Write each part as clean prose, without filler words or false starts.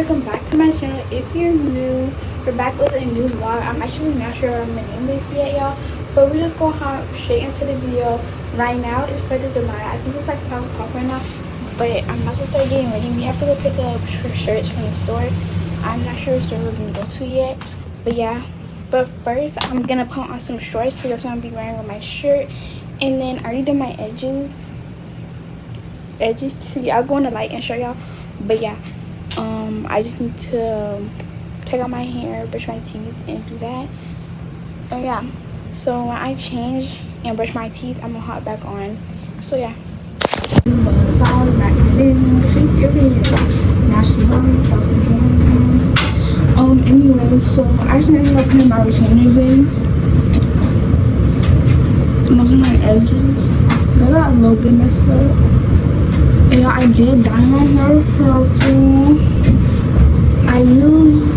welcome back to my channel. If you're new, we're back with a new vlog. I'm actually not sure what I'm gonna name this yet, y'all, but we're just gonna hop straight into the video. Right now it's 4th of July. I think it's like 5 o'clock right now, but I'm about to start getting ready. We have to go pick up shirts from the store. I'm not sure what store we're gonna go to yet, but yeah. But first I'm gonna put on some shorts, so that's what I'm gonna be wearing with my shirt. And then I already did my edges to I'll go in the light and show y'all. But yeah, I just need to take out my hair, brush my teeth, and do that. And yeah, so when I change and brush my teeth, I'm gonna hop back on. So yeah. So I was back in the shape your video. Now she anyway, so I actually ended up putting my retainers in. And those are my edges. They got a little bit messed up. And yeah, I did dye my hair purple. I used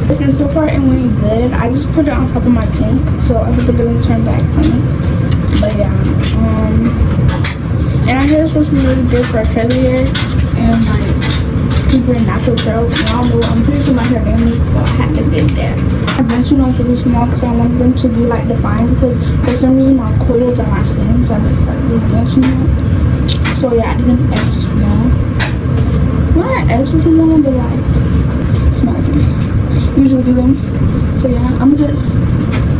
this and so far it went good. I just put it on top of my pink, so I hope it doesn't turn back pink. But yeah, and I hear it's supposed to be really good for curly hair and like super natural curls. And I don't know, I'm pretty sure my hair damaged, so I had to get that. My bangs are really small because I want them to be like defined, because for some reason my coils are not slim, so I just like really benching them. So yeah, I did them extra small. Not extra small, but like small. Usually do them. So yeah, I'm gonna just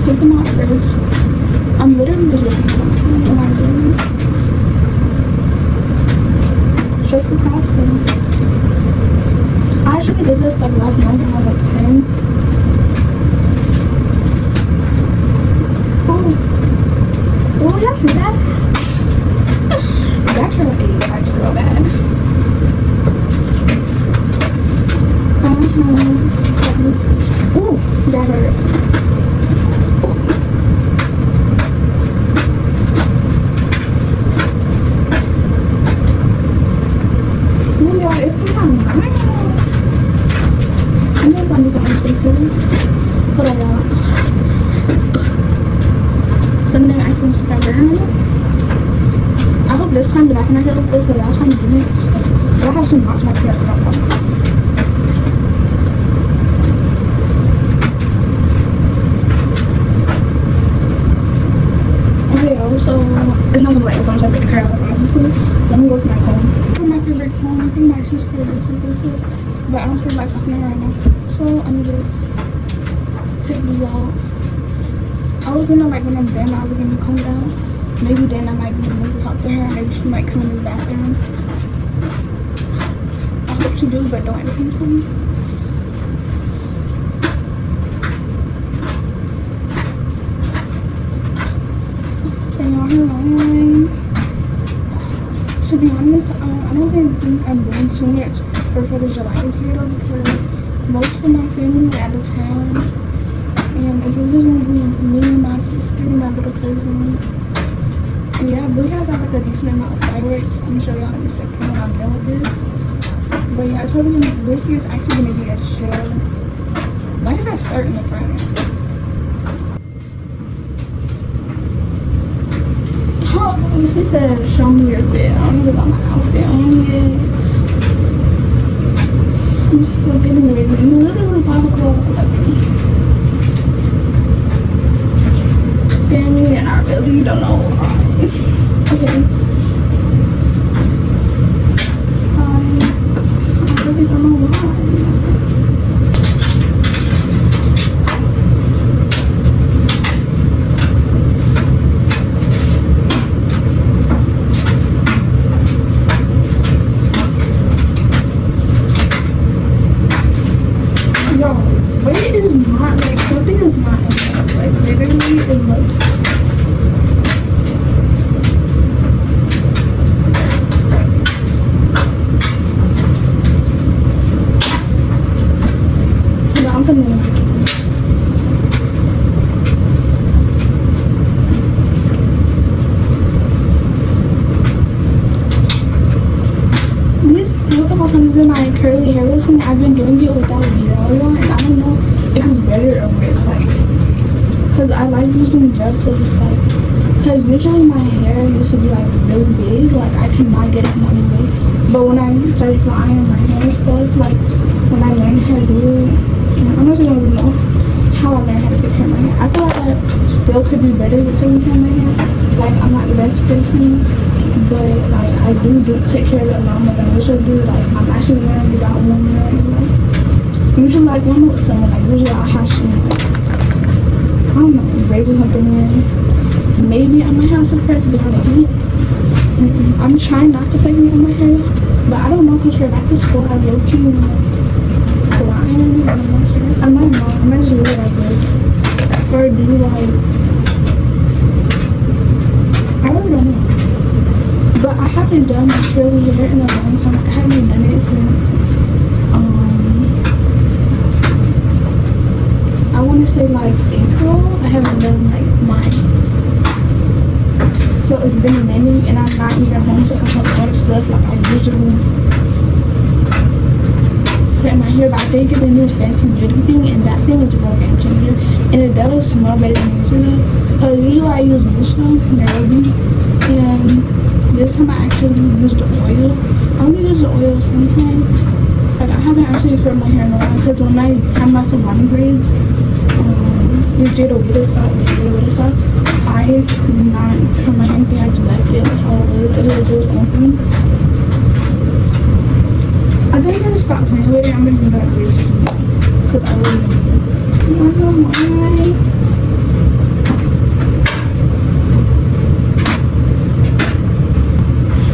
take them out first. I'm literally just looking for them. What am I doing? Just the process. I actually did this like last night when I was like 10. Oh, y'all see that? That girl ate actually real bad. Ooh, that hurt. Ooh, y'all, it's kind of nice. I'm just gonna do my faces. Hold on, y'all. Some of them I can stubborn. I hope this time the back of my hair looks good, because last time it didn't. But I have some knots in my hair. Okay, so it's not gonna like as long as I make the curls, obviously. Let me work my comb. For my favorite comb, I think my sister did something to it, but I don't feel like fucking it right now. So I'm just take these out. I was gonna like when I'm done, I was gonna comb down. Maybe then I might move to talk to her. Maybe she might come in the bathroom. I hope she do, but don't at the same time. Stay on her line. To be honest, I don't even think I'm doing too much for 4th of July this year though, because most of my family are out of town. And it's really just gonna be me, my sister, and my little cousin. Yeah, we have got like a decent amount of fireworks. I'm gonna show y'all in a second when I'm done with this. But yeah, it's probably gonna, this year's actually gonna be a chill. Why did I start in the front? Oh, she said, show me your fit. I don't even got my outfit on yet. I'm still getting ready. It's literally 5 o'clock. Stand me, and I really don't know why. Okay. I really don't know why. Yo, but it is not like something is not enough. Like literally is like. Times with my curly hair listen, I've been doing it without gel on, and I don't know if it's better or worse, like, because I like using gel to just like, because usually my hair used to be like really big, like I cannot get it in any way, But when I started to iron my hair and stuff, like when I learned how to do it, I'm not gonna know how I learned how to take care of my hair. I feel like I still could do better with taking care of my hair. Like I'm not the best person, but like I do take care of it a lot more than I wish I do. Like I'm actually wearing without one hair anymore. Usually like y'all know what someone like usually I'll have some like I don't know braids or something in. Maybe I might have some press behind the heat. I'm trying not to play with my hair, but I don't know because for back to school I low key blind. I might not. I might just leave it like this. Or do like I really don't know. But I haven't done my curly hair in a long time. I haven't done it since I want to say like April. I haven't done like mine. So it's been a minute and I'm not even home, so I have all the stuff like I usually put in my hair. But I did get the new fancy beauty thing, and that thing is a real game changer, and it does smell better than usually. Usually I use Musto, Nairobi, and this time I actually used the oil. I only use the oil sometimes. Like I haven't actually curled my hair in a while because when I have my Fulani braids, with Jada Witter stuff, I did not curl my hair anything. I just left it like how it was. It was something. I think I'm gonna stop playing with it. I'm gonna do like this because I really don't know why.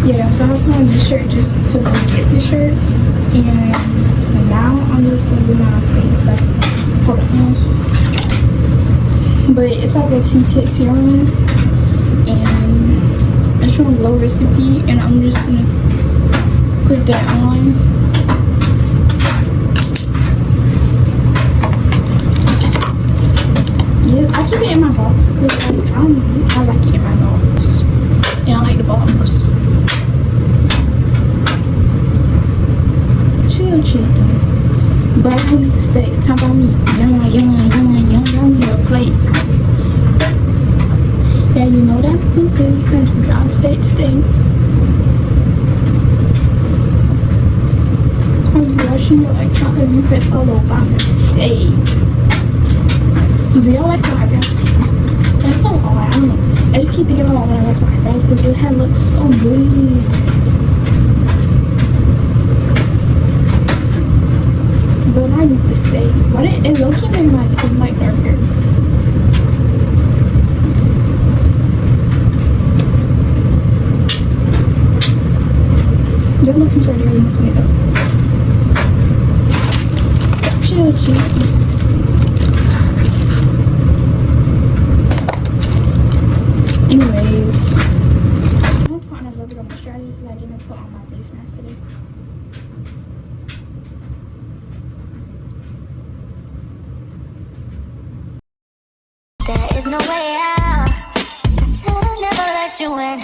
Yeah, so I was putting this shirt just to get this shirt, and now I'm just gonna do my face. Like, hold on, but it's like a tinted serum, and it's from Glow Recipe, and I'm just gonna put that on. Yeah, I keep it in my box because I like it in my box, and I like the box. Chill though. But I used to stay talk about me young here play. Yeah, you know that because country job state to state. Are you rushing your account because you press follow by mistake? Do y'all wax my eyebrows? That's so hard. I don't know. I just keep thinking about when I wax my eyebrows because it had looked so good. But I used to stay. Why did it low-key make my skin like darker? That look is already messing it up. Chill. Anyways, I'm gonna put on a little bit of moisturizer since I didn't put on my face mask today. There is no way out. I should've never let you in,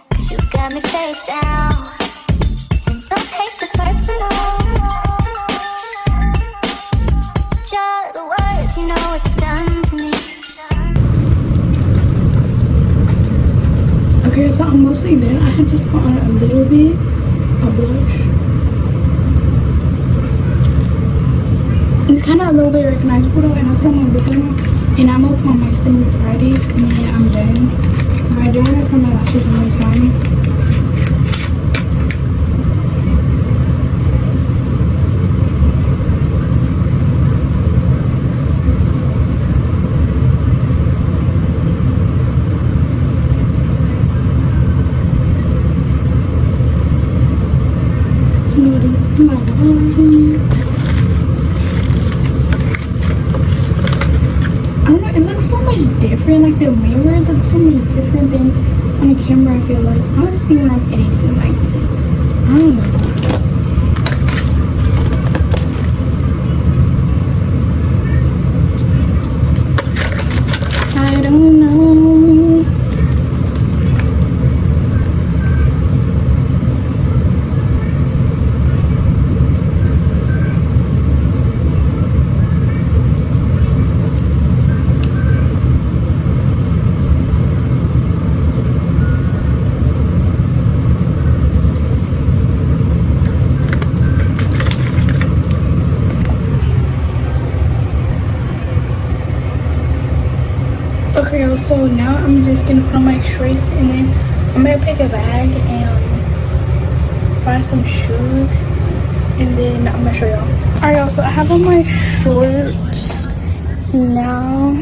'cause you got me face down. And don't take this personal. You're the worst, you know what you've done to me. Okay, so I'm mostly done. I had just put on a little bit of blush. It's kind of a little bit recognizable though, and I put on my lip liner. And I'm up on my Summer Fridays, and then I'm done. I don't want to curl my lashes one more time. My balls in. I don't know, it looks so much different. Like the mirror looks so much different than on the camera. I feel like I want to see when I'm editing. Like I don't know. I don't know. Okay, so now I'm just gonna put on my shorts and then I'm gonna pick a bag and find some shoes and then I'm gonna show y'all. Alright, y'all, so I have on my shorts now.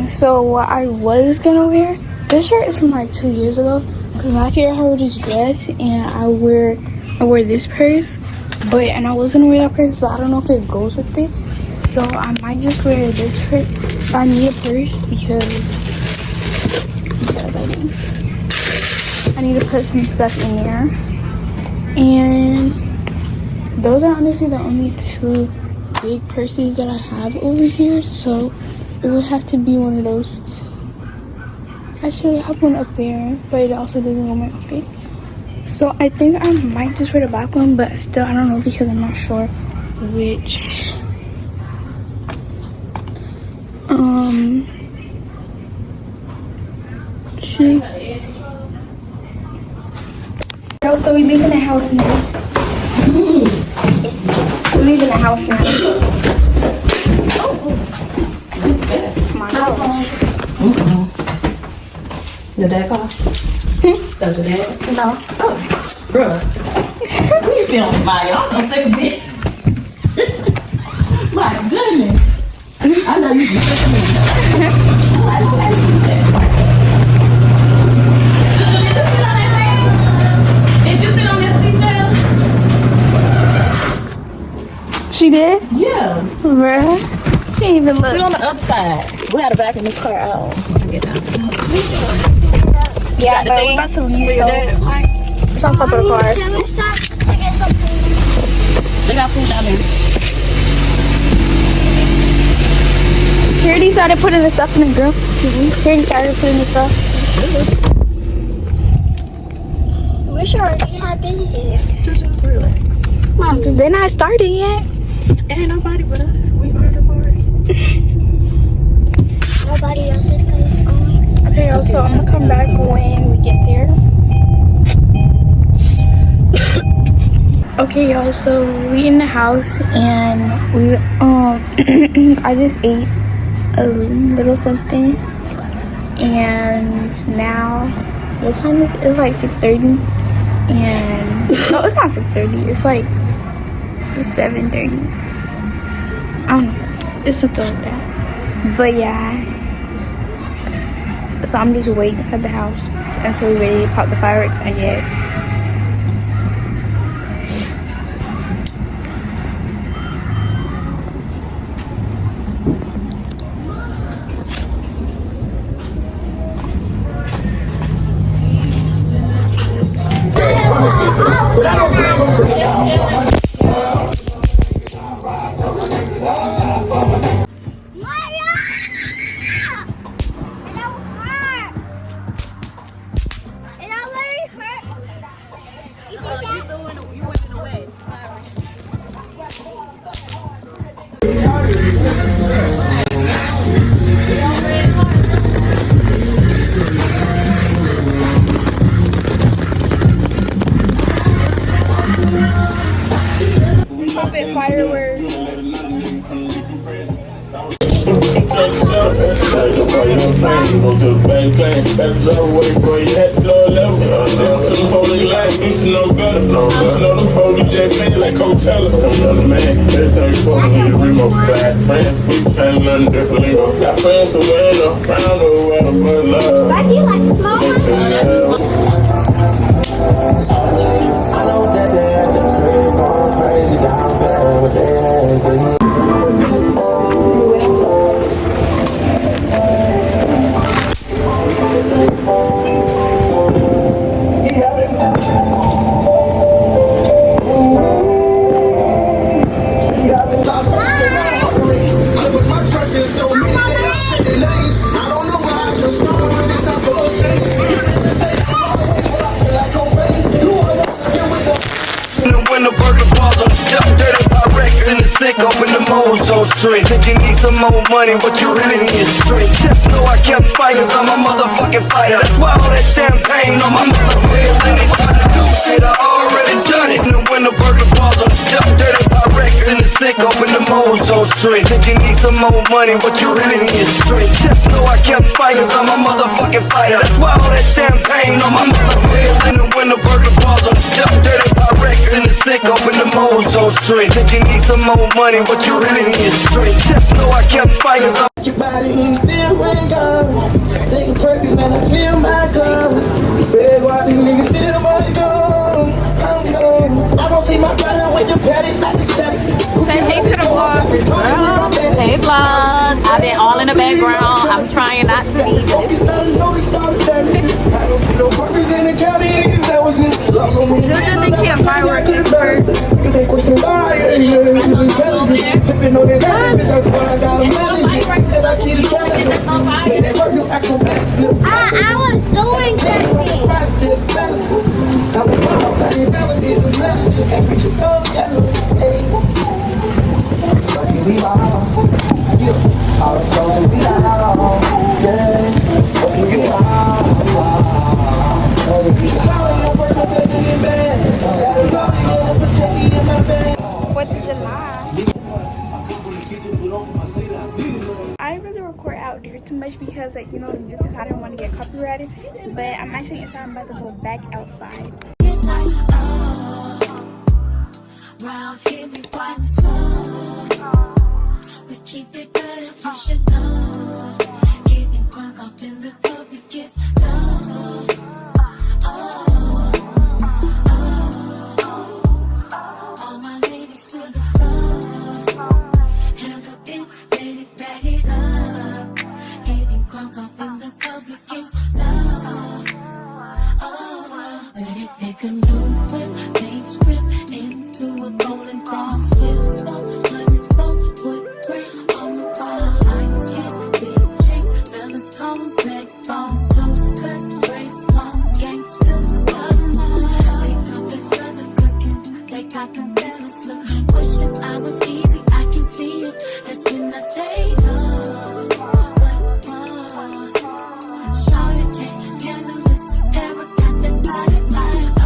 So what I was gonna wear, this shirt is from like 2 years ago because last year I wore this dress and I wore this purse, and I was gonna wear that purse, but I don't know if it goes with it, so I might just wear this purse. But I need a purse because I need to put some stuff in there, and those are honestly the only two big purses that I have over here, so it would have to be one of those two. Actually, I have one up there, but it also doesn't go with my outfit. So I think I might just wear the black one, but still I don't know because I'm not sure which shoes. So we leaving the house now. We're leaving the house now. My gosh. Did that call? Did that? No. Oh, bruh. What you feeling, Maya? I'm so sick of it. My goodness. I know you just sick of me. I don't have to do that. Did you sit on that seashell? She did? Yeah. Bruh. She didn't even look. Sit on the upside. We had a back in this car out. Get down. Yeah, but we're about to leave, so it's on top of the car. They got food down there. He already started putting the stuff in the grill. He already started putting the stuff. Wish I already had busy there. Just relax. Mom, they're not started yet. Ain't nobody but us. We are the party. Nobody else is going. Okay, y'all, so I'm gonna come back when we get there. Okay, y'all, so we in the house and we I just ate a little something, and now what time is it? It's like 6:30, and no, it's not 6:30. It's like 7:30. I don't know. It's something like that. But yeah. So I'm just waiting inside the house until we're ready to pop the fireworks, I guess. Popping fireworks. Why do you like the small one? Think you need some more money, but you really need straight. Just know I kept fighting, I'm a motherfucking fighter. That's why all that champagne on my motherfucking limit. Shit, I already done it. When the burger balls are dirty Pyrex in the sink, open the moles, don't strings. Think you need some more money, but you really need straight. Just know I kept fighting, I'm a motherfucking fighter. That's why all that champagne on my motherfucking when the burger balls on the jump dirty Pyrex in the sink, open the moles, those strings. Think you need some more money, but you really need straight. Just know I kept fighting, Your body still ain't gone. Take a purpose, man, I feel my gun. Fed while these niggas still might go. I'm gone. I don't see my brother with the petty like the static. Say hey to the vlog. Hey vlog. I've been all in the background. I'm trying not to be. I don't see no purpose in the county. That was just lost on me. Literally can't fireworks at first. You think question why? Sipping on that gas, that's why I got a money. As I see the talent, that work you act on back. I was doing something. Fourth of July. I didn't really record out there too much because, like, you know, this is I didn't want to get copyrighted. But I'm actually inside. I'm about to go back outside. Round here we find slow. We keep it good and you should know. Getting crunk up in the club, we get low. All my ladies to the floor. Handle it, baby, bag it up. Getting crunk up in the club, we get low. Ready, take a new whip, main strip into a golden cross. Still smoke, money smoke, wood grain on the wall. Ice skin, big chains, fellas call them red bone. Close cuts, braids, long gangsters, bottom on. They know there's other cooking, they got them fellas look. Wishing I was easy, I can see it. That's when I say no. Shout it, can't handle this. Ever got that body like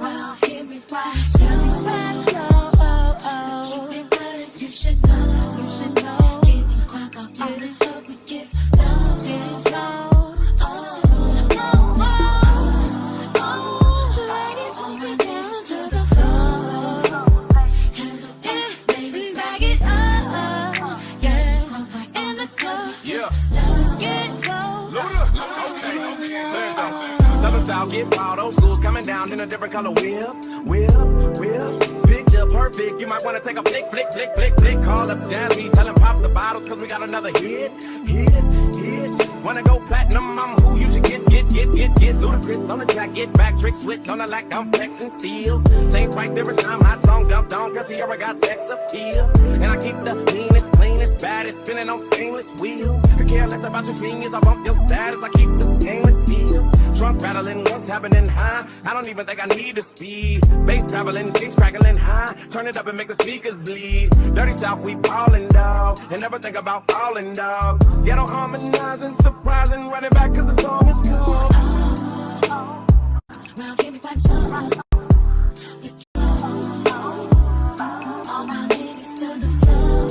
round here we ride slow, keep it good, you should know, you should know. Getting crunk off in the club, we get low, get low. Ladies, hold me down to the floor. Handle it, baby, bag it up. Yeah, in the club, get low. Southern style, get wild, old school coming down in a different color whip. Picture perfect, you might wanna take a flick. Call up Danny, tell him pop the bottle, cause we got another hit. Wanna go platinum, I'm who you should get. Ludacris on the track, get back, trick switch on the lack, I'm flexing steel. Same right every time, hot song dumped on, cause he ever got sex appeal. And I keep the meanest, cleanest, baddest, spinning on stainless wheels. Could care less about your genius, I bump your status, I keep the stainless steel. Trunk rattling, what's happening high? I don't even think I need the speed. Bass traveling, cheeks crackling high. Turn it up and make the speakers bleed. Dirty South, we ballin', dog. And never think about falling, dog. Ghetto harmonizing, surprising, running back cause the song is cool. Round here we find slow. All my ladies to the floor.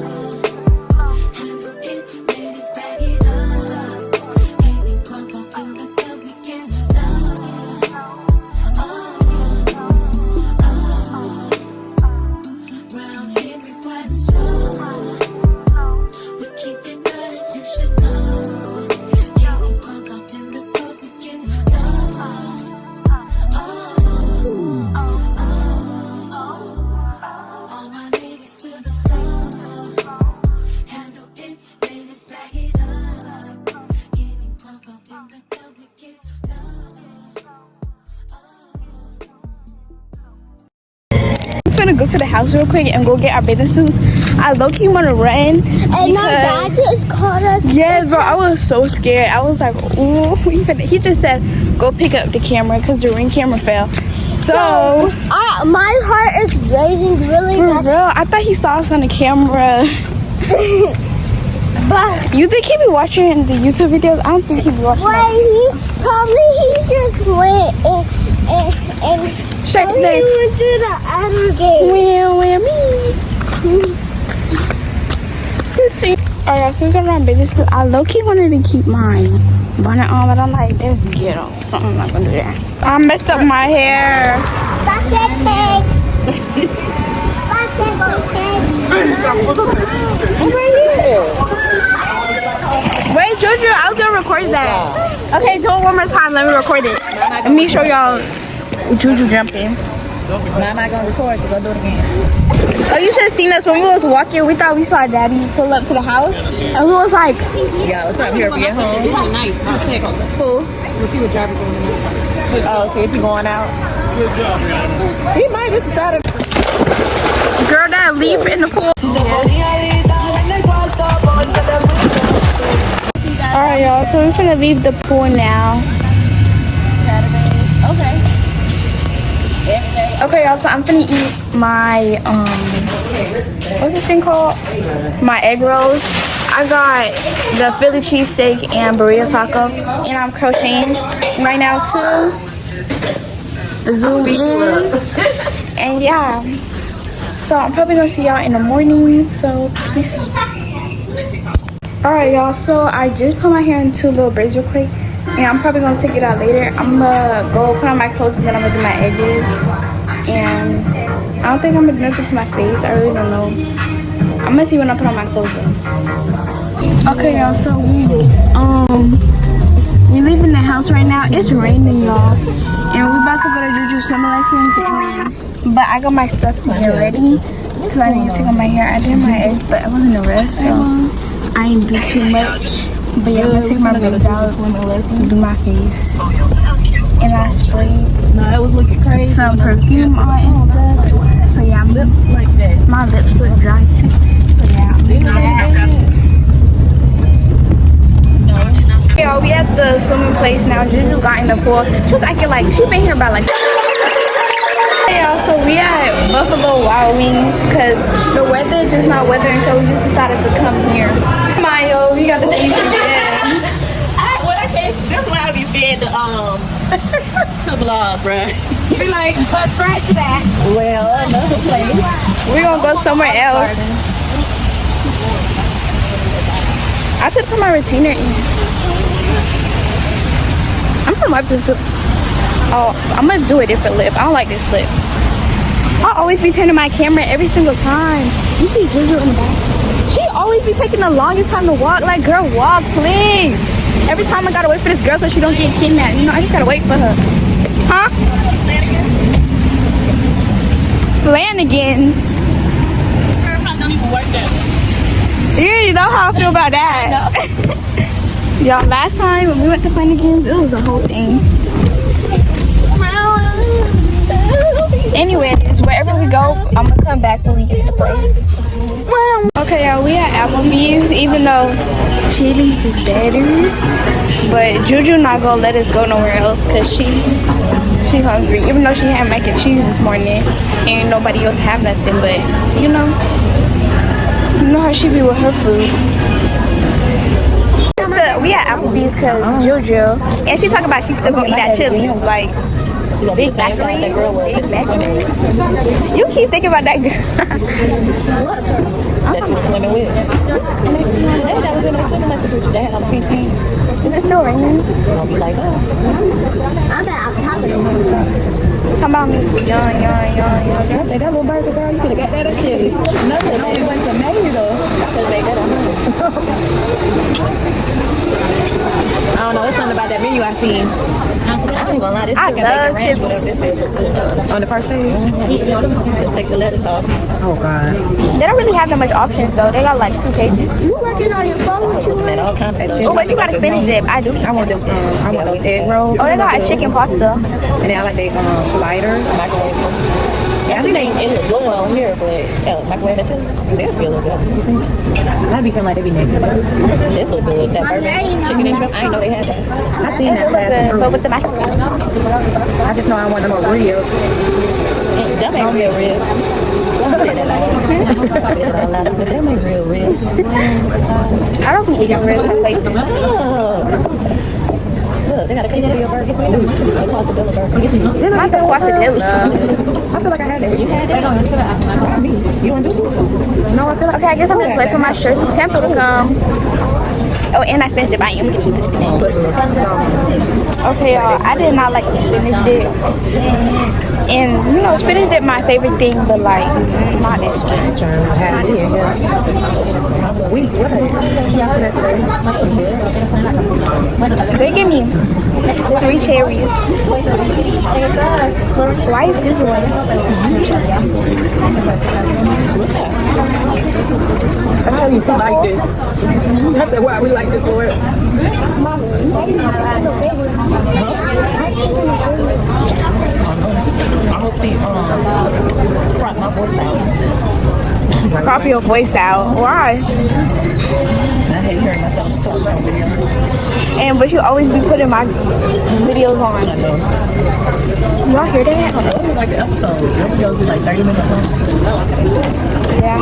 Handle it, ladies, bag it up. Getting crunk up in the club, we get low. Round here we find slow. We keep it good, you should know. Getting crunk up in the club, we get low. All my ladies to the floor. Handle it, ladies, bag it up. Getting crunk up in the club, we get I'm gonna go to the house real quick and go get our bathing suits. I low-key want to run. And my dad just called us. Yeah, bro, I was so scared. I was like, ooh. He just said, go pick up the camera because the Ring camera fell. So My heart is racing really for fast. real, I thought he saw us on the camera. But You think he be watching the YouTube videos? I don't think he be watching them. he just went and Check he this. went to the other game. Well, me. Let's see. Alright, so we're gonna run business. I low-key wanted to keep mine bonnet on, but I'm like, let's get them. So I'm not gonna do that. I messed up my hair. Wait, Jojo, I was gonna record that. Okay, do it one more time. Let me record it. Let me show y'all Jojo jumping. Now am I gonna record to go do it again? Oh, you should have seen us when we was walking. We thought we saw Daddy pull up to the house, and we was like, Yeah, what's up here if you get home? Cool. We'll see what driver going on. Oh, see if he going out. He might just decide to. girl, that leap in the pool. Alright, y'all, so we're gonna leave the pool now. Okay. Okay, y'all, so I'm gonna eat my, what's this thing called? My egg rolls. I got the Philly cheesesteak and burrito taco, and I'm crocheting right now too. Zoom in. And yeah. So I'm probably gonna see y'all in the morning, so peace. Alright, y'all, so I just put my hair into little braids real quick, and I'm probably gonna take it out later. I'm gonna go put on my clothes, and then I'm gonna do my edges. And I don't think I'm gonna do nothing to my face. I really don't know. I'm gonna see when I put on my clothes though. Okay, y'all, so we're leaving the house right now. It's raining, y'all, and we're about to go to Juju summer lessons. And but I got my stuff to get ready because I need to take out my hair. I did my eggs, but I wasn't in a rush, so I didn't do too much. But yeah, I'm gonna take my braids out, do my face, and I sprayed some perfume on and stuff. So yeah, my lips look dry too. So yeah, I'm doing that. Yo, we at the swimming place now. Juju got in the pool. She was acting like she been here about like. Hey y'all, so we at Buffalo Wild Wings because the weather is not weathering, so we just decided to come here. Mayo, we got the thing again. That's why I be scared to vlog, bruh. You be like, but scratch that. Well, another place. We're gonna go somewhere else. I should put my retainer in. I'm gonna wipe this up. Oh, I'm gonna do a different lip. I don't like this lip. I'll always be turning my camera every single time. You see Juju in the back? She always be taking the longest time to walk. Like, girl, walk, please. Every time I gotta wait for this girl so she don't get kidnapped. You know, I just gotta wait for her. Huh? Flanagans. Don't even work that. You already know how I feel about that. Y'all, last time when we went to Flanagans, it was a whole thing. Anyways, wherever we go, I'm gonna come back when we get to the place. Okay, y'all, we at Applebee's, even though Chillis is better. But Juju not gonna let us go nowhere else because she hungry. Even though she had mac and cheese this morning, and nobody else have nothing. But you know how she be with her food. We at Applebee's because Juju, and she talking about she still gonna eat at Chillis, like. Big factory. You keep thinking about that girl. That you were swimming with. Hey, that was in a swimming lesson with your dad on the PT. Is it still raining? Don't be like that. Talking about me. Yawn. I say that little burger, girl, you could have got that at Chillis. Nothing. Only went to May though. I could have made that at home. I don't know. It's something about that menu I seen. I ain't gonna lie. This I love ranch, whatever this is. On the first page? Take the lettuce off. Oh, God. They don't really have that much options though. They got like 2 pages. You working on your phone? At all kinds of Oh, but you got a spinach dip. I do. I want those egg rolls. Oh, they got a chicken pasta. And then I like their sliders. Microwave. I think it looks good on here, but microwave and chili. They'll feel good. I be feeling like they be naked. This look good. That burger, chicken and shrimp. I didn't know they had that. I seen that last But fruit. with the mac and cheese. I just know I want them more real. That ain't real ribs. Don't say that loud. That ain't real ribs. I don't think we got real places. Look, they got a quesadilla burger. A quesadilla burger. Not the quesadilla. I feel like I had that. You had that? You want to do it? No, I feel like. Okay, I guess I'm just waiting for my Shirley Temple to come. Oh, and I spinach dip. I am gonna eat the spinach dip. Okay, y'all. I did not like the spinach dip. And you know, spinach dip my favorite thing, but like not this one. They give me 3 cherries. Why is this one? That's how you like this. That's why we like this Lord. I hope these crop my voice out. Crop your voice out. Why? I hate hearing myself talk about video. And but you always be putting my videos on. I know. Y'all hear that? It was like an episode. The episodes be like 30 minutes long. Yeah.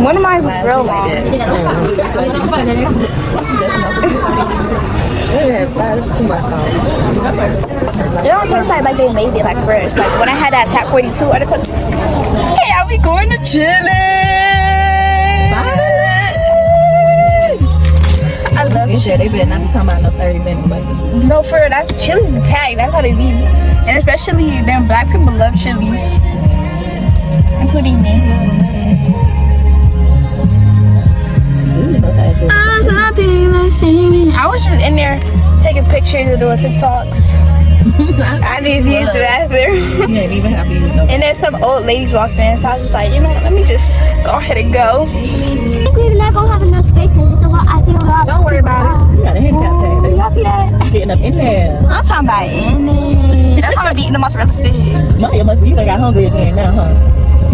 One of mine was real long. Yeah, that's too much salt. It don't taste like they made it like fresh. Like when I had that Tap 42 article. Hey, are we going to Chillis? I love it. They better not be talking about no 30 minutes, but No, for real, that's Chillis be packed. That's how they be. And especially them black people love Chillis. Including me. I was just in there taking pictures and doing TikToks. I didn't use the bathroom. you ain't even have to use no. And then some old ladies walked in, so I was just like, you know what, let me just go ahead and go. We're not gonna have enough space because it's what I feel like. Don't worry about it. You got a handicap tag. Y'all see that? Getting up in there. I'm talking about in it. That's how I'm beating the most real estate. Maya must be, you done got hungry again now, huh?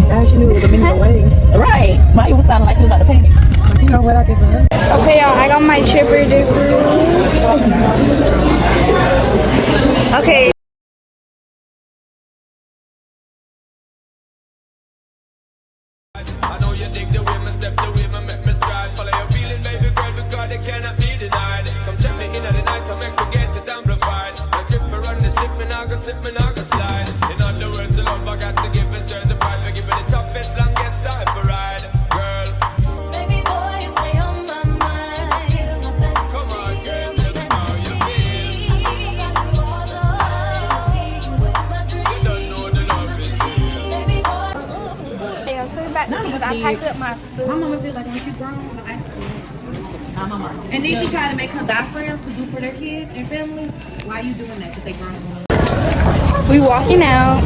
Now she knew it was a minute away. Right. Maya was sounding like she was about to panic. You know what I did for her? Okay, y'all, I got my chipper dipper. Okay. I know you dig the way, step the way, make me stride. Follow your feeling, baby girl, because they cannot be denied. Come check me in at the night to make me get it amplified. The grip for run the ship, me not go slip, me not go slide. In other words, the love I got to give is certified. We give it the toughest, longest type of ride. Girl, Baby boy, you stay on my mind. come on, girl, tell me how you feel. I got you all the see you in my dreams. You don't know the love is real. Baby boy. Okay, I'm sitting back because I packed up my food. My mama feels like when she grown, like, and then she tried to make her guy friends to do for their kids and family. Why are you doing that? Because they grown. We walking out.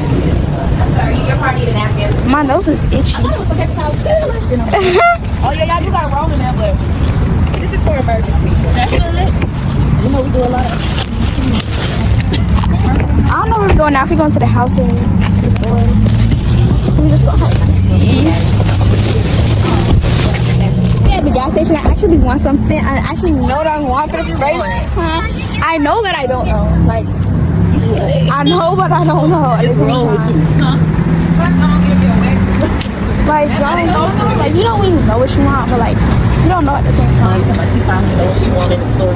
Sorry, your party the napkins. My nose is itchy. Oh yeah, y'all do got roll in there, but this is for emergency. That's it. You know we do a lot of. I don't know where we're going now. If we're going to the house or the store. We just gonna have to see. At the gas station, I actually want something. I actually know what I want for the first time. I know, but I don't know. Like, I know, but I don't know. What's wrong with you? Like, like you don't even know what you want, but like you don't know at the same time. She finally know what she wanted in the store.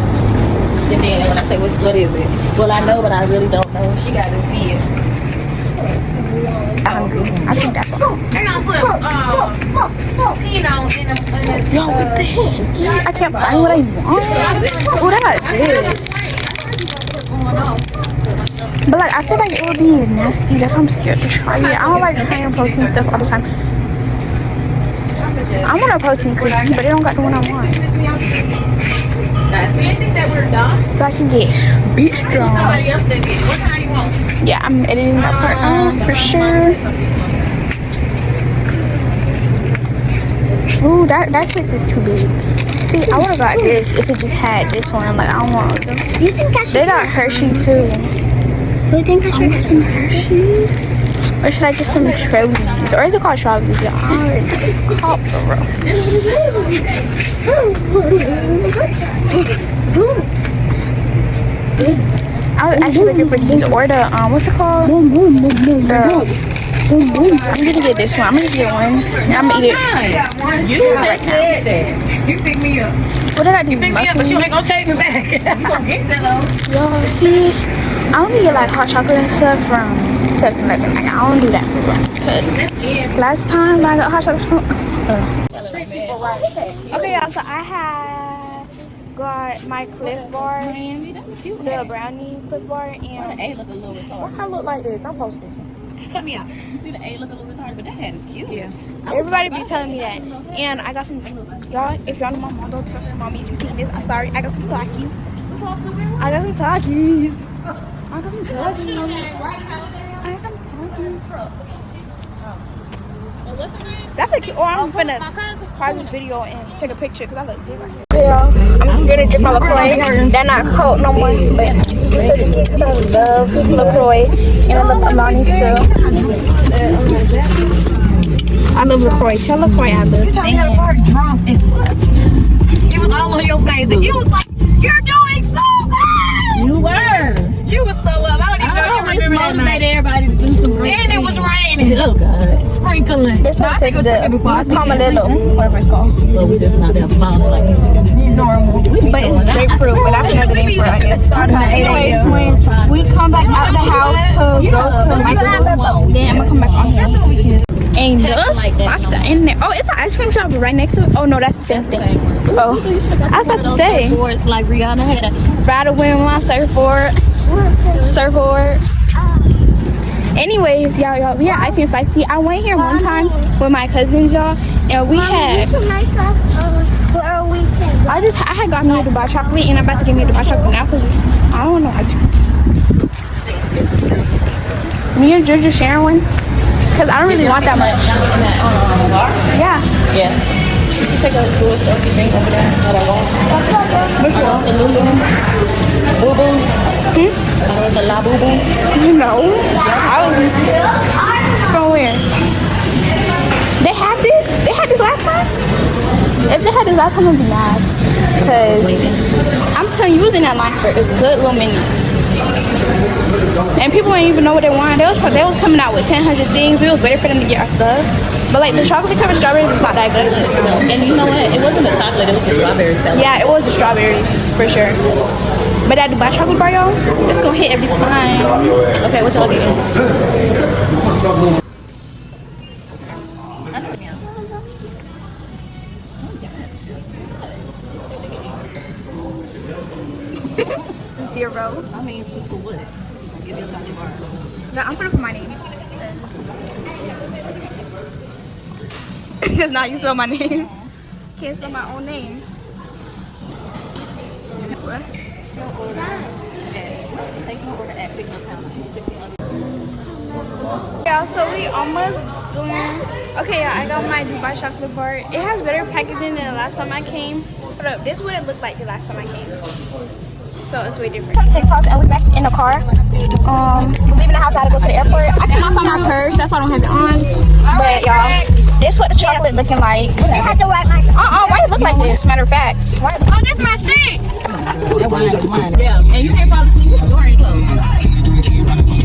And then when I say, what is it? Well, I know, but I really don't know. She got to see it. I'm hungry. I think that's what. They're gonna put you know, in a I can't find what I want. What I this? But like, I feel like it would be nasty. That's why I'm scared to try it. I don't like trying protein stuff all the time. I want a protein cookie, but they don't got the one I want. So you think that we're done? So I can get bitch strong. Somebody else did it. What kind you want? Yeah, I'm editing that part out for sure. Ooh, that Twix is too big. See, I would have got this if it just had this one. Like, I don't want them. You think I should? They got Hershey too. Do you think I should get some Hershey's? Or should I get some Trolleys? Or is it called Trolleys? Yeah, it's called I was actually looking for these or the what's it called? I'm gonna get this one. I'm gonna get one. I'm gonna eat it. You just said that. You pick me up. What did I do? You pick me up, but you ain't gonna take me back. You gonna get that though. Y'all see, I only get like hot chocolate and stuff from 7-Eleven. Like I don't do that for real. Cause last time I got hot chocolate from okay, y'all. So I had got my Cliff Bar, little brownie Cliff Bar, and A look a little retarded. I look like this. Don't post this one. Cut me out. You see the A look a little retarded, but that hat is cute. Yeah. everybody be telling me that. And I got some, y'all. If y'all know my mom, don't tell her, mommy, if you see this, I'm sorry. I got some Takis. I got some Takis. I got some Takis. I got some Takis. That's a cute. Oh, I'm gonna pause this video and take a picture because I look good right here. Yeah, I'm gonna drink my LaCroix. They're not cold no more, but this is because I love LaCroix and I love Amani too. I love LaCroix. Tell LaCroix I love. Drunk as fuck. It was all on your face, and you was like, "You're doing so bad." You were. You was so up. I don't even know you remember that night. Everybody to do some green. And it was raining. Oh God, sprinkling. This one takes the Pomalillo, whatever it's called. Well, we just not there smiling like Normal, but it's grapefruit. But that's another name for it, I guess. Anyways, when we come back out the house to go to Michael's, then I'm gonna come back on here. And just in there. Oh, it's an ice cream shop right next to it. Oh no, that's the same thing. Oh, I was about to say. It's like Rihanna had a Ride a win on surfboard. Anyways, y'all, we had icy and spicy. I went here one time with my cousins, y'all, and we had. I had gotten me to buy chocolate, and I'm about to get me to buy chocolate now because I don't want no ice cream. Me and Georgia sharing one because I don't really want that much. Yeah. yeah. You can take a little selfie thing over there. Which one? The Lulu. Boo Boo. The La Boo Boo. No. I was from where? They had this? They had this last time? If they had this last time, I'd be mad. Because I'm telling you, we was in that line for a good little minute. And people didn't even know what they wanted. They was coming out with 1,000 things. We was waiting for them to get our stuff. But like the chocolate covered strawberries was not that good. And you know what? It wasn't the chocolate, it was the strawberries. Yeah, it was the strawberries for sure. But that Dubai chocolate bar, y'all, it's gonna hit every time. Okay, what y'all getting? Zero. I mean, it's for what? Give you a chocolate bar. No, I'm gonna put my name. Because now you spell my name. Can't spell my own name. What? Yeah, so we almost doing. Okay, yeah, I got my Dubai chocolate bar. It has better packaging than the last time I came. Hold up, this would have looked like the last time I came. So it's way different. Some TikToks and we back in the car. We're leaving the house. I gotta go to the airport. I cannot find my purse. That's why I don't have it on. But y'all, this what the chocolate looking like. You have to wipe my. Why it look like this? Matter of fact. Oh, this my shit. That wine is mine. Yeah, and you can't fall asleep. Your door ain't closed.